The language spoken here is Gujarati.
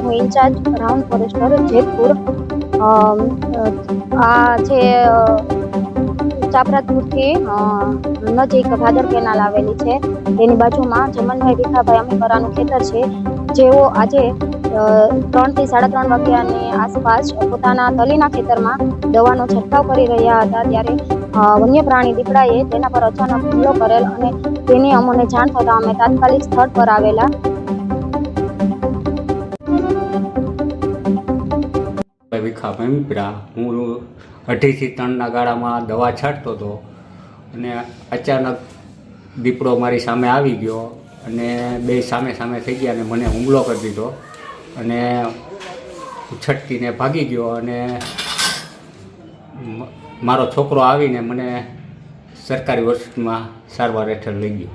હું ઇન્ચાર્જ રાઉન્ડ ફોરેસ્ટર જેતપુર આ જે ચાપરાતુરથી નજીક ભાદર કેનાલ આવેલી છે તેની બાજુમાં જમનભાઈ ભીખાભાઈ અમીપરાનું ખેતર છે, જેઓ આજે 3 થી 3:30 વાગ્યાની આસપાસ પોતાના તલીના ખેતરમાં દવાનો છંટકાવ કરી રહ્યા હતા ત્યારે વન્ય પ્રાણી દીપડાએ તેના પર અચાનક હુમલો કરેલ અને તેની અમને જાણ થતાં અમે તાત્કાલિક સ્થળ પર આવેલા. ભીખાભાઈ અમીપરા, હું 2.5 થી 3 ગાળામાં દવા છાંટતો હતો અને અચાનક દીપડો મારી સામે આવી ગયો અને બે સામે થઈ ગયા અને મને હુમલો કરી દીધો અને છટકીને ભાગી ગયો અને મારો છોકરો આવીને મને સરકારી હોસ્પિટલમાં સારવાર હેઠળ લઈ ગયો.